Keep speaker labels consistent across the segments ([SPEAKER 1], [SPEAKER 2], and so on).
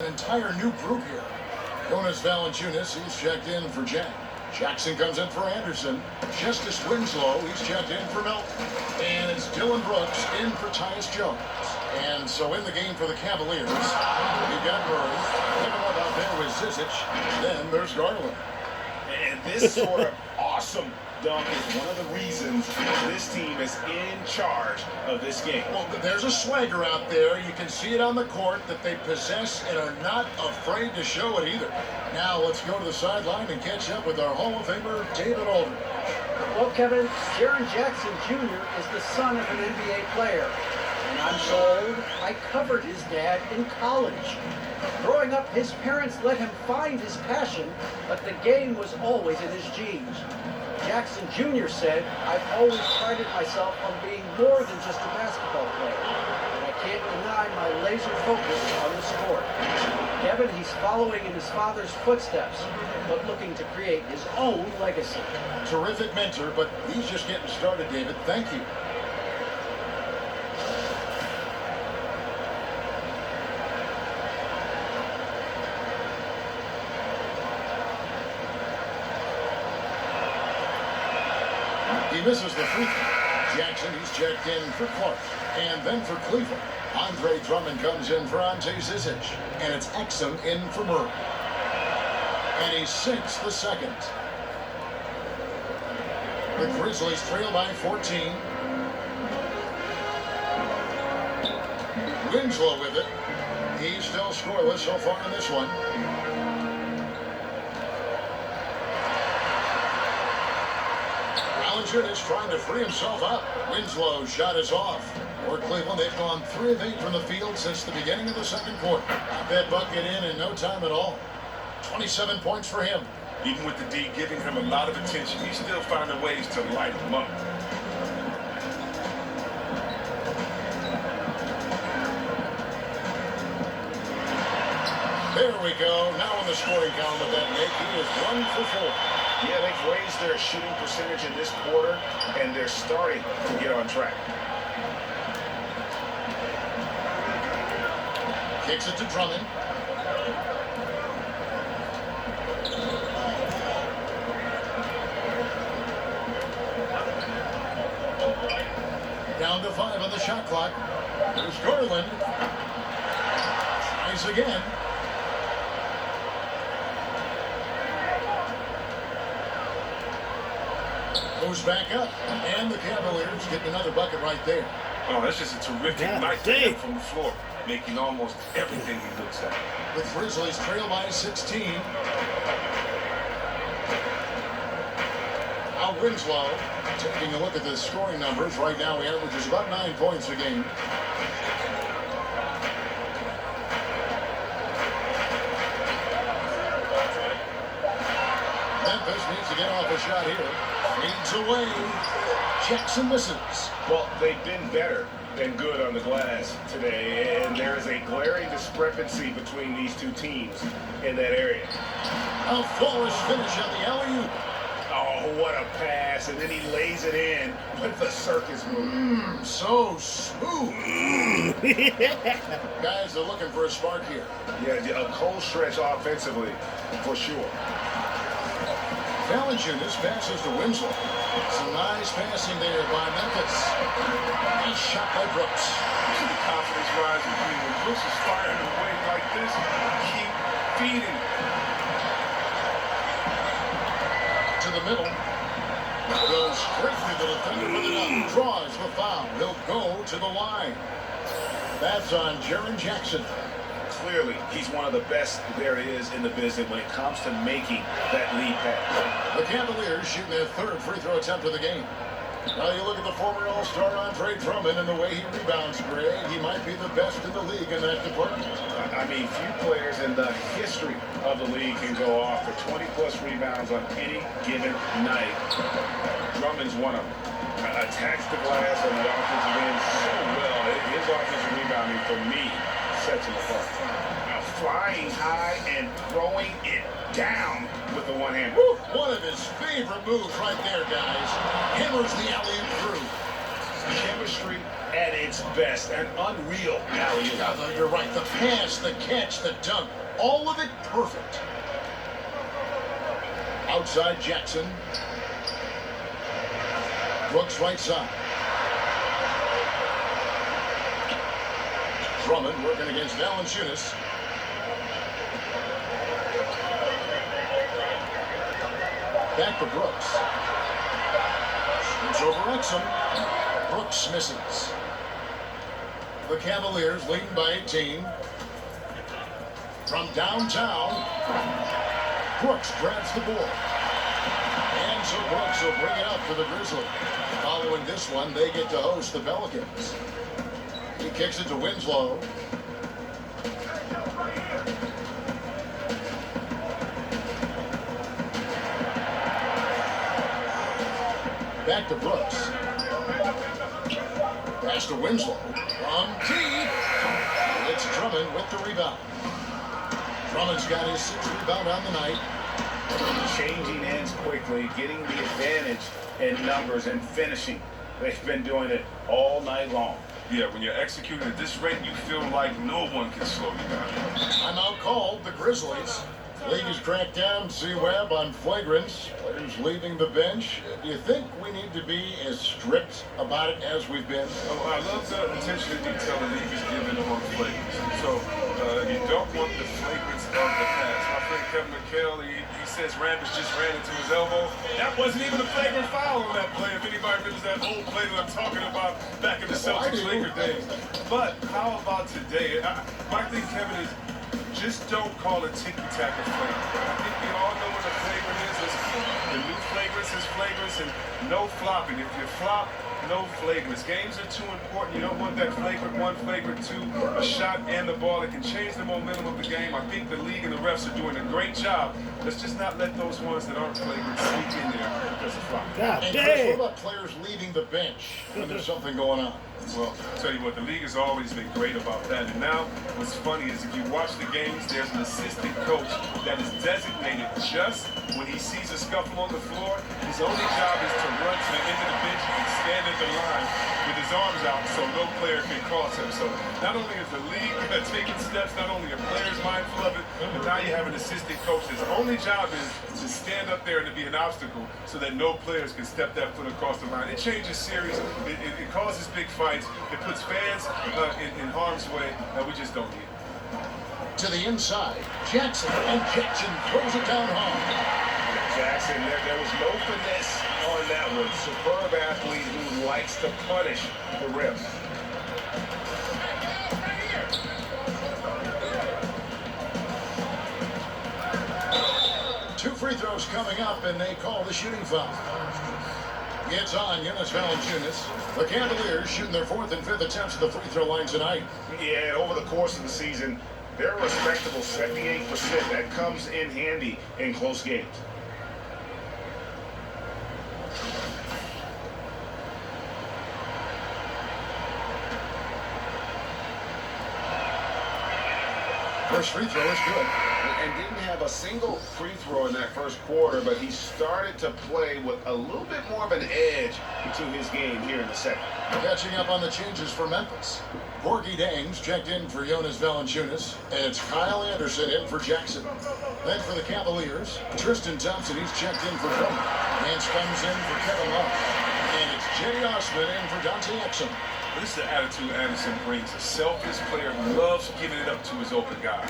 [SPEAKER 1] entire new group here. Jonas Valanciunas, he's checked in for Jack. Jackson comes in for Anderson. Justice Winslow, he's checked in for Milton. And it's Dylan Brooks in for Tyus Jones. And so in the game for the Cavaliers, you've got Murray. Picking up out there with Zizic. Then there's Garland.
[SPEAKER 2] And this sort of awesome dunk is one of the reasons this team is in charge of this game.
[SPEAKER 1] Well, there's a swagger out there. You can see it on the court that they possess and are not afraid to show it either. Now let's go to the sideline and catch up with our Hall of Famer, David Aldridge.
[SPEAKER 3] Well, Kevin, Jaren Jackson Jr. is the son of an NBA player. And I'm so old, I covered his dad in college. Growing up, his parents let him find his passion, but the game was always in his genes. Jackson Jr. said, I've always prided myself on being more than just a basketball player, and I can't deny my laser focus on the sport. Kevin, he's following in his father's footsteps, but looking to create his own legacy.
[SPEAKER 1] Terrific mentor, but he's just getting started, David. Thank you. He misses the free throw. Jackson, he's checked in for Clark. And then for Cleveland, Andre Drummond comes in for Ante Zizic. And it's Exum in for Murray. And he sinks the second. The Grizzlies trail by 14. Winslow with it. He's still scoreless so far in this one. Valanciunas trying to free himself up. Winslow's shot is off. For Cleveland, they've gone 3 of 8 from the field since the beginning of the second quarter. Got that bucket in no time at all. 27 points for him.
[SPEAKER 2] Even with the D giving him a lot of attention, he's still finding ways to light him up.
[SPEAKER 1] There we go. Now in the scoring column with that make, he is 1 for 4.
[SPEAKER 2] Yeah, they've raised their shooting percentage in this quarter, and they're starting to get on track.
[SPEAKER 1] Kicks it to Drummond. Down to 5 on the shot clock. There's Garland. Tries again. Goes back up. And the Cavaliers get another bucket right there.
[SPEAKER 2] Oh, that's just a terrific night for him from the floor, making almost everything he looks at.
[SPEAKER 1] The Grizzlies trail by 16. Now Winslow, taking a look at the scoring numbers. Right now he averages about 9 points a game. Memphis needs to get off a shot here. Fades away. Jackson misses.
[SPEAKER 2] Well, they've been better than good on the glass today, and there is a glaring discrepancy between these two teams in that area.
[SPEAKER 1] A flawless finish on the alley-oop.
[SPEAKER 2] Oh, what a pass, and then he lays it in with the circus move.
[SPEAKER 1] So smooth. Guys are looking for a spark here.
[SPEAKER 2] Yeah, a cold stretch offensively, for sure.
[SPEAKER 1] Valanciunas passes to Winslow. Some nice passing there by Memphis. Nice shot by Brooks.
[SPEAKER 2] You see the confidence rise when Brooks is firing away like this. Keep feeding.
[SPEAKER 1] To the middle. Goes straight through the defender with it up. Draws the foul. He'll go to the line. That's on Jaren Jackson.
[SPEAKER 2] Clearly, he's one of the best there is in the business when it comes to making that lead pass.
[SPEAKER 1] The Cavaliers shooting their 3rd free throw attempt of the game. Now you look at the former All-Star Andre Drummond and the way he rebounds, Greg. He might be the best in the league in that department.
[SPEAKER 2] I mean, few players in the history of the league can go off for 20-plus rebounds on any given night. Drummond's one of them. Attacks the glass on the offensive end so well. His offensive rebounding, for me, sets him apart. Now flying high and throwing it down with the one hand.
[SPEAKER 1] Woo! One of his favorite moves right there, guys. Hammers the alley-oop through.
[SPEAKER 2] Chemistry at its best. An unreal alley-oop.
[SPEAKER 1] Yeah, you're right. The pass, the catch, the dunk, all of it perfect. Outside Jackson. Brooks right side. Drummond working against Valanciunas. Back to Brooks. Shoots over Exum. Brooks misses. The Cavaliers leading by 18. From downtown, Brooks grabs the board. And so Brooks will bring it up for the Grizzlies. Following this one, they get to host the Pelicans. He kicks it to Winslow. Back to Brooks. Pass to Winslow. From deep. It's Drummond with the rebound. Drummond's got his 6th rebound on the night.
[SPEAKER 2] Changing ends quickly, getting the advantage in numbers and finishing. They've been doing it all night long.
[SPEAKER 4] Yeah, when you're executing at this rate, you feel like no one can slow you down.
[SPEAKER 1] Timeout called, the Grizzlies. League has cracked down C-Web on flagrants. Players leaving the bench. Do you think we need to be as strict about it as we've been?
[SPEAKER 4] Oh, I love the attention to detail the league is given on flagrants. So you don't want the flagrants of the past. My friend Kevin McHale, he says Rambis just ran into his elbow. That wasn't even a flagrant foul on that play. If anybody remembers that old play that I'm talking about back in the Celtics-Lakers days. But how about today? My thing, Kevin, is just don't call it ticky-tack a flagrant. I think we all know what a flagrant is. The new flagrants is flagrants and no flopping. If you flop, no flagrants. Games are too important. You don't want that flagrant 1, flagrant 2, a shot and the ball. It can change the momentum of the game. I think the league and the refs are doing a great job. Let's just not let those ones that aren't flagrant sneak in there because of flopping.
[SPEAKER 1] And Chris, what about players leaving the bench when there's something going on?
[SPEAKER 4] Well, I'll tell you what, the league has always been great about that. And now, what's funny is if you watch the games, there's an assistant coach that is designated just when he sees a scuffle on the floor. His only job is to run to the end of the bench and stand at the line with his arms out so no player can cross him. So not only is the league taking steps, not only are players mindful of it, but now you have an assistant coach. His only job is to stand up there and to be an obstacle so that no players can step that foot across the line. It changes series. It causes big fights. It puts fans in harm's way that we just don't need.
[SPEAKER 1] To the inside, Jackson, and Jackson throws it down hard.
[SPEAKER 2] Jackson, there was no finesse on that one. Superb athlete who likes to punish the rim.
[SPEAKER 1] Two free throws coming up, and they call the shooting foul. It's on Jonas Valanciunas. The Cavaliers shooting their 4th and 5th attempts at the free throw line tonight.
[SPEAKER 2] Yeah, over the course of the season, they're a respectable 78%. That comes in handy in close games.
[SPEAKER 1] First free throw is good.
[SPEAKER 2] And didn't have a single free throw in that first quarter, but he started to play with a little bit more of an edge to his game here in the second.
[SPEAKER 1] Catching up on the changes for Memphis. Gorgie Dangs checked in for Jonas Valanciunas, and it's Kyle Anderson in for Jackson. Then for the Cavaliers, Tristan Thompson, he's checked in for Drummond. Nance comes in for Kevin Love. And it's Jenny Osman in for Dante Exum.
[SPEAKER 4] This is the attitude Anderson brings. A selfless player who loves giving it up to his open guys.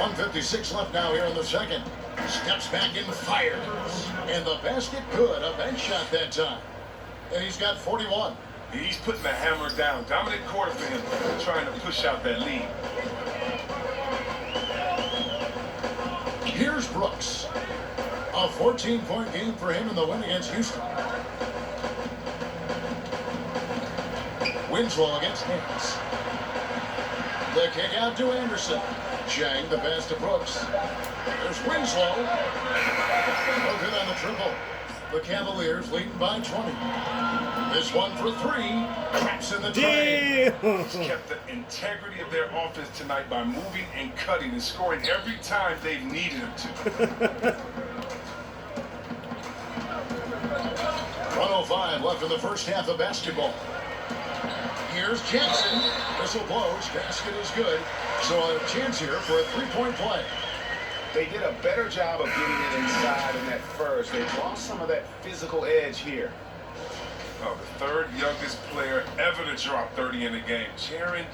[SPEAKER 1] 1:56 left now here in the second. Steps back and fires. And the basket good. A bench shot that time. And he's got 41.
[SPEAKER 4] He's putting the hammer down. Dominant quarter for him, trying to push out that lead.
[SPEAKER 1] Here's Brooks. A 14-point game for him in the win against Houston. Winslow against Nance. The kick out to Anderson. Chang, the pass to Brooks. There's Winslow. No good on the triple. The Cavaliers leading by 20. This one for 3. Traps in the tray.
[SPEAKER 4] He's kept the integrity of their offense tonight by moving and cutting and scoring every time they've needed him to.
[SPEAKER 1] 1:05 left in the first half of basketball. Here's Jackson. Whistle blows. Basket is good. So a chance here for a three-point play.
[SPEAKER 2] They did a better job of getting it inside in that first. They lost some of that physical edge here.
[SPEAKER 4] Oh, the third youngest player ever to drop 30 in a game. Jaren